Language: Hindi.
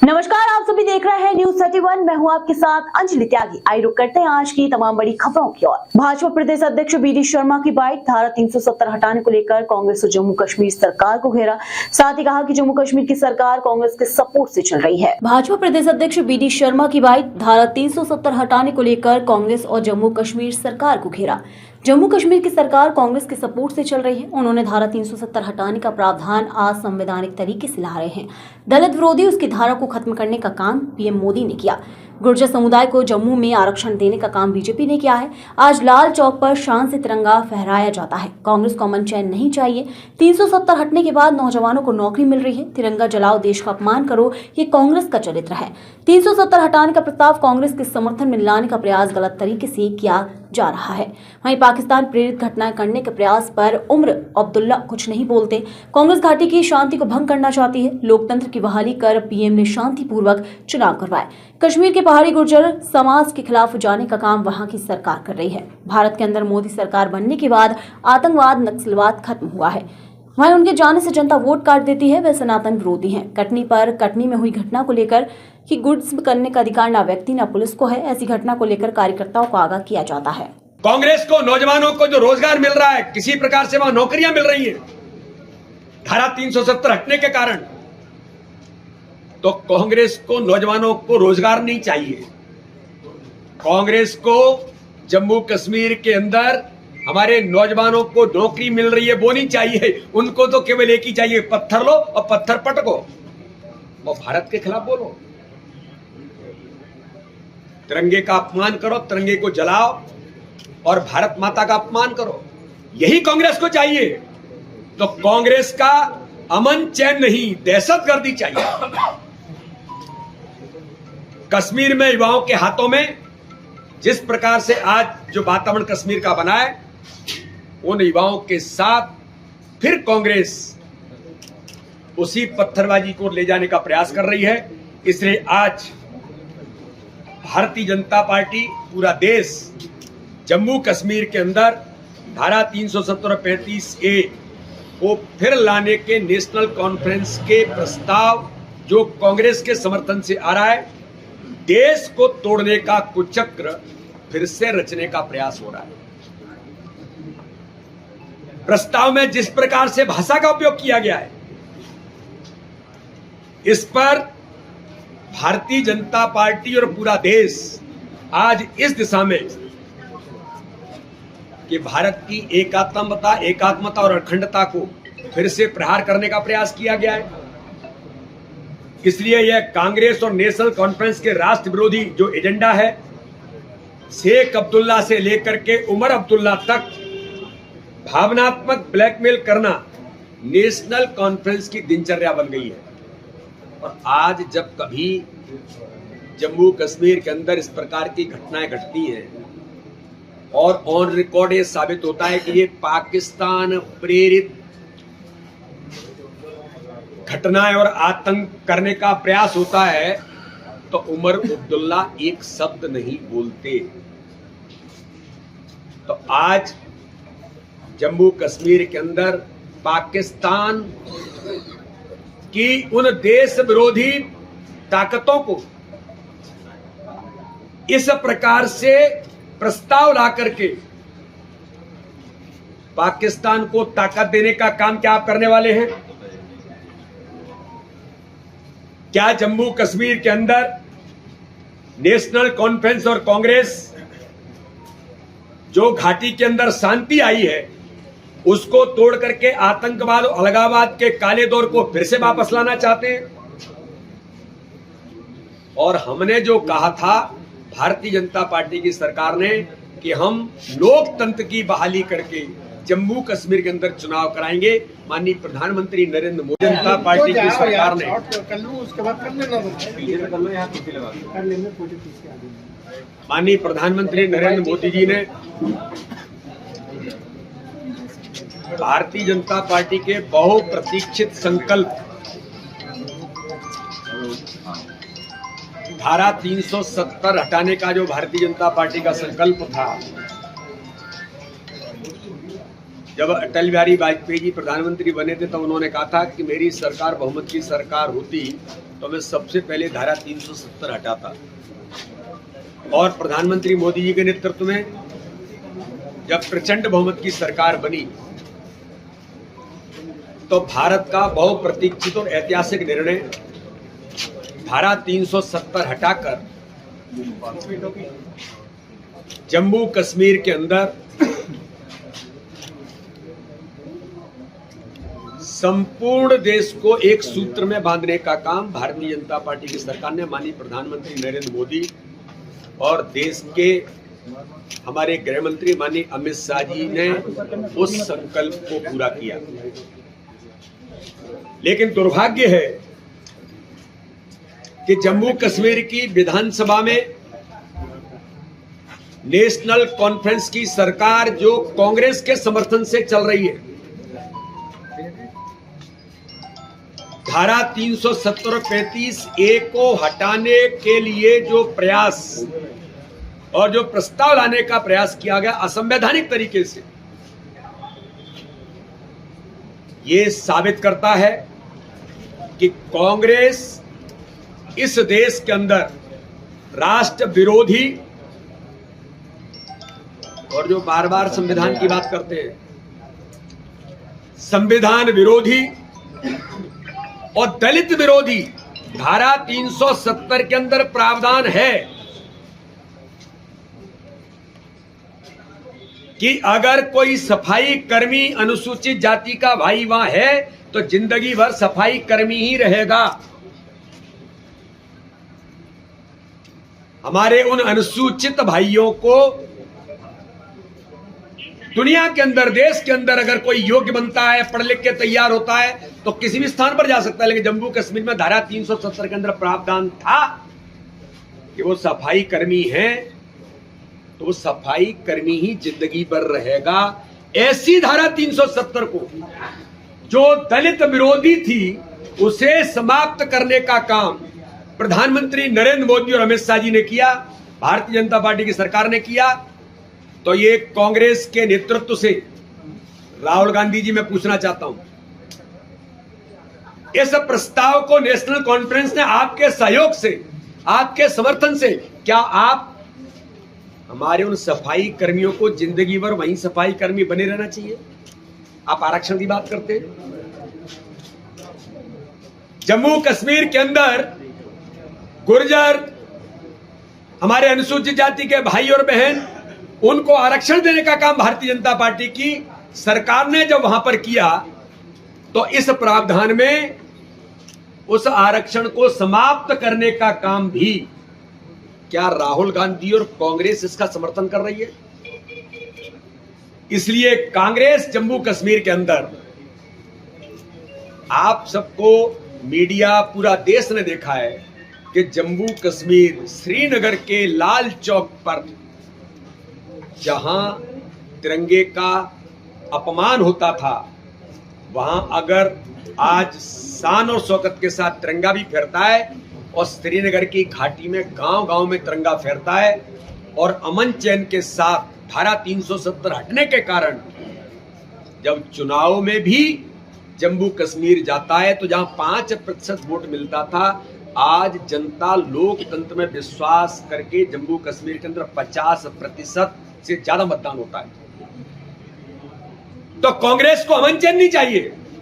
नमस्कार, आप सभी देख रहे हैं न्यूज 31। मैं हूं आपके साथ अंजलि त्यागी। आइए रुक करते हैं आज की तमाम बड़ी खबरों की ओर। भाजपा प्रदेश अध्यक्ष बीडी शर्मा की बाइट, धारा 370 हटाने को लेकर कांग्रेस और जम्मू कश्मीर सरकार को घेरा। साथ ही कहा कि जम्मू कश्मीर की सरकार कांग्रेस के सपोर्ट से चल रही है। भाजपा प्रदेश अध्यक्ष बीडी शर्मा की बाइट, धारा 370 हटाने को लेकर कांग्रेस और जम्मू कश्मीर सरकार को घेरा। जम्मू कश्मीर की सरकार कांग्रेस के सपोर्ट से चल रही है। उन्होंने धारा 370 हटाने का प्रावधान असंवैधानिक तरीके से ला रहे हैं। दलित विरोधी उसकी धारा को खत्म करने का काम पीएम मोदी ने किया। गुर्जर समुदाय को जम्मू में आरक्षण देने का काम बीजेपी ने किया है। आज लाल चौक पर शान से तिरंगा फहराया जाता है। कांग्रेस को अमन चैन नहीं चाहिए। 370 हटने के बाद नौजवानों को नौकरी मिल रही है। तिरंगा जलाओ, देश का अपमान करो, ये कांग्रेस का चरित्र है। 370 हटाने का प्रस्ताव कांग्रेस के समर्थन में लाने का प्रयास गलत तरीके से किया जा रहा है। वहीं पाकिस्तान प्रेरित घटनाएं करने के प्रयास पर उमर अब्दुल्ला कुछ नहीं बोलते। कांग्रेस घाटी की शांति को भंग करना चाहती है। लोकतंत्र की बहाली कर पीएम ने शांतिपूर्वक चुनाव करवाए। कश्मीर के पहाड़ी गुर्जर समाज के खिलाफ जाने का काम वहां की सरकार कर रही है। भारत के अंदर मोदी सरकार बनने के बाद आतंकवाद, नक्सलवाद खत्म हुआ है। वहीं उनके जाने से जनता वोट काट देती है। वे सनातन विरोधी हैं। कटनी में हुई घटना को लेकर कि गुड्स करने का अधिकार न व्यक्ति न पुलिस को है। ऐसी घटना को लेकर कार्यकर्ताओं को आगाह किया जाता है। कांग्रेस को नौजवानों को जो रोजगार मिल रहा है, किसी प्रकार से वहां नौकरियां मिल रही हैं धारा 370 हटने के कारण, तो कांग्रेस को नौजवानों को रोजगार नहीं चाहिए। कांग्रेस को जम्मू कश्मीर के अंदर हमारे नौजवानों को नौकरी मिल रही है वो नहीं चाहिए। उनको तो केवल एक ही चाहिए, पत्थर लो और पत्थर पटको और भारत के खिलाफ बोलो। तिरंगे का अपमान करो, तिरंगे को जलाओ और भारत माता का अपमान करो, यही कांग्रेस को चाहिए। तो कांग्रेस का अमन चैन नहीं, दहशतगर्दी चाहिए। कश्मीर में युवाओं के हाथों में जिस प्रकार से आज जो वातावरण कश्मीर का बना है, उन युवाओं के साथ फिर कांग्रेस उसी पत्थरबाजी को ले जाने का प्रयास कर रही है। इसलिए आज भारतीय जनता पार्टी, पूरा देश जम्मू कश्मीर के अंदर धारा 370 और 35A को फिर लाने के नेशनल कॉन्फ्रेंस के प्रस्ताव जो कांग्रेस के समर्थन से आ रहा है, देश को तोड़ने का कुचक्र फिर से रचने का प्रयास हो रहा है। प्रस्ताव में जिस प्रकार से भाषा का उपयोग किया गया है, इस पर भारतीय जनता पार्टी और पूरा देश आज इस दिशा में कि भारत की एकात्मता और अखंडता को फिर से प्रहार करने का प्रयास किया गया है। इसलिए यह कांग्रेस और नेशनल कॉन्फ्रेंस के राष्ट्र विरोधी जो एजेंडा है, शेख अब्दुल्ला से लेकर के उमर अब्दुल्ला तक भावनात्मक ब्लैकमेल करना नेशनल कॉन्फ्रेंस की दिनचर्या बन गई है। और आज जब कभी जम्मू कश्मीर के अंदर इस प्रकार की घटनाएं घटती हैं और ऑन रिकॉर्ड ये साबित होता है कि ये पाकिस्तान प्रेरित घटनाएं और आतंक करने का प्रयास होता है, तो उमर अब्दुल्ला एक शब्द नहीं बोलते। तो आज जम्मू कश्मीर के अंदर पाकिस्तान की उन देश विरोधी ताकतों को इस प्रकार से प्रस्ताव ला करके पाकिस्तान को ताकत देने का काम क्या आप करने वाले हैं? क्या जम्मू कश्मीर के अंदर नेशनल कॉन्फ्रेंस और कांग्रेस जो घाटी के अंदर शांति आई है, उसको तोड़ करके आतंकवाद और अलगाववाद के काले दौर को फिर से वापस लाना चाहते हैं? और हमने जो कहा था भारतीय जनता पार्टी की सरकार ने कि हम लोकतंत्र की बहाली करके जम्मू कश्मीर के अंदर चुनाव कराएंगे, माननीय प्रधानमंत्री नरेंद्र मोदी जनता पार्टी की सरकार ने माननीय प्रधानमंत्री नरेंद्र मोदी जी ने भारतीय जनता पार्टी के बहुप्रतीक्षित संकल्प धारा 370 हटाने का जो भारतीय जनता पार्टी का संकल्प था, जब अटल बिहारी वाजपेयी जी प्रधानमंत्री बने थे तो उन्होंने कहा था कि मेरी सरकार बहुमत की सरकार होती तो मैं सबसे पहले धारा 370 हटाता। और प्रधानमंत्री मोदी जी के नेतृत्व में जब प्रचंड बहुमत की सरकार बनी तो भारत का बहुप्रतीक्षित और ऐतिहासिक निर्णय धारा 370 हटाकर जम्मू कश्मीर के अंदर संपूर्ण देश को एक सूत्र में बांधने का काम भारतीय जनता पार्टी की सरकार ने माननीय प्रधानमंत्री नरेंद्र मोदी और देश के हमारे गृह मंत्री माननीय अमित शाह जी ने उस संकल्प को पूरा किया। लेकिन दुर्भाग्य है कि जम्मू कश्मीर की विधानसभा में नेशनल कॉन्फ्रेंस की सरकार जो कांग्रेस के समर्थन से चल रही है, धारा 370 और 35A को हटाने के लिए जो प्रयास और जो प्रस्ताव लाने का प्रयास किया गया असंवैधानिक तरीके से, ये साबित करता है कि कांग्रेस इस देश के अंदर राष्ट्र विरोधी और जो बार बार संविधान की बात करते हैं, संविधान विरोधी और दलित विरोधी धारा 370 के अंदर प्रावधान है कि अगर कोई सफाई कर्मी अनुसूचित जाति का भाई वहां है तो जिंदगी भर सफाई कर्मी ही रहेगा। हमारे उन अनुसूचित भाइयों को दुनिया के अंदर, देश के अंदर अगर कोई योग्य बनता है, पढ़ लिख के तैयार होता है तो किसी भी स्थान पर जा सकता है। लेकिन जम्मू कश्मीर में धारा 370 के अंदर प्रावधान था कि वो सफाई कर्मी हैं तो वो सफाई कर्मी ही जिंदगी भर रहेगा। ऐसी धारा 370 को जो दलित विरोधी थी उसे समाप्त करने का काम प्रधानमंत्री नरेंद्र मोदी और अमित शाह जी ने किया, भारतीय जनता पार्टी की सरकार ने किया। तो ये कांग्रेस के नेतृत्व से राहुल गांधी जी मैं पूछना चाहता हूं, इस प्रस्ताव को नेशनल कॉन्फ्रेंस ने आपके सहयोग से, आपके समर्थन से, क्या आप हमारे उन सफाई कर्मियों को जिंदगी भर वहीं सफाई कर्मी बने रहना चाहिए? आप आरक्षण की बात करते हैं। जम्मू कश्मीर के अंदर गुर्जर, हमारे अनुसूचित जाति के भाई और बहन, उनको आरक्षण देने का काम भारतीय जनता पार्टी की सरकार ने जब वहां पर किया तो इस प्रावधान में उस आरक्षण को समाप्त करने का काम भी क्या राहुल गांधी और कांग्रेस इसका समर्थन कर रही है? इसलिए कांग्रेस जम्मू कश्मीर के अंदर, आप सबको मीडिया, पूरा देश ने देखा है कि जम्मू कश्मीर श्रीनगर के लाल चौक पर जहां तिरंगे का अपमान होता था, वहां अगर आज शान और शौकत के साथ तिरंगा भी फहरता है और श्रीनगर की घाटी में गांव-गांव में तिरंगा फहरता है और अमन चैन के साथ धारा 370 हटने के कारण जब चुनाव में भी जम्मू कश्मीर जाता है तो जहां 5% वोट मिलता था, आज जनता लोकतंत्र में विश्वास करके जम्मू कश्मीर के अंदर 50% से ज्यादा मतदान होता है। तो कांग्रेस को अमन चैन नहीं चाहिए।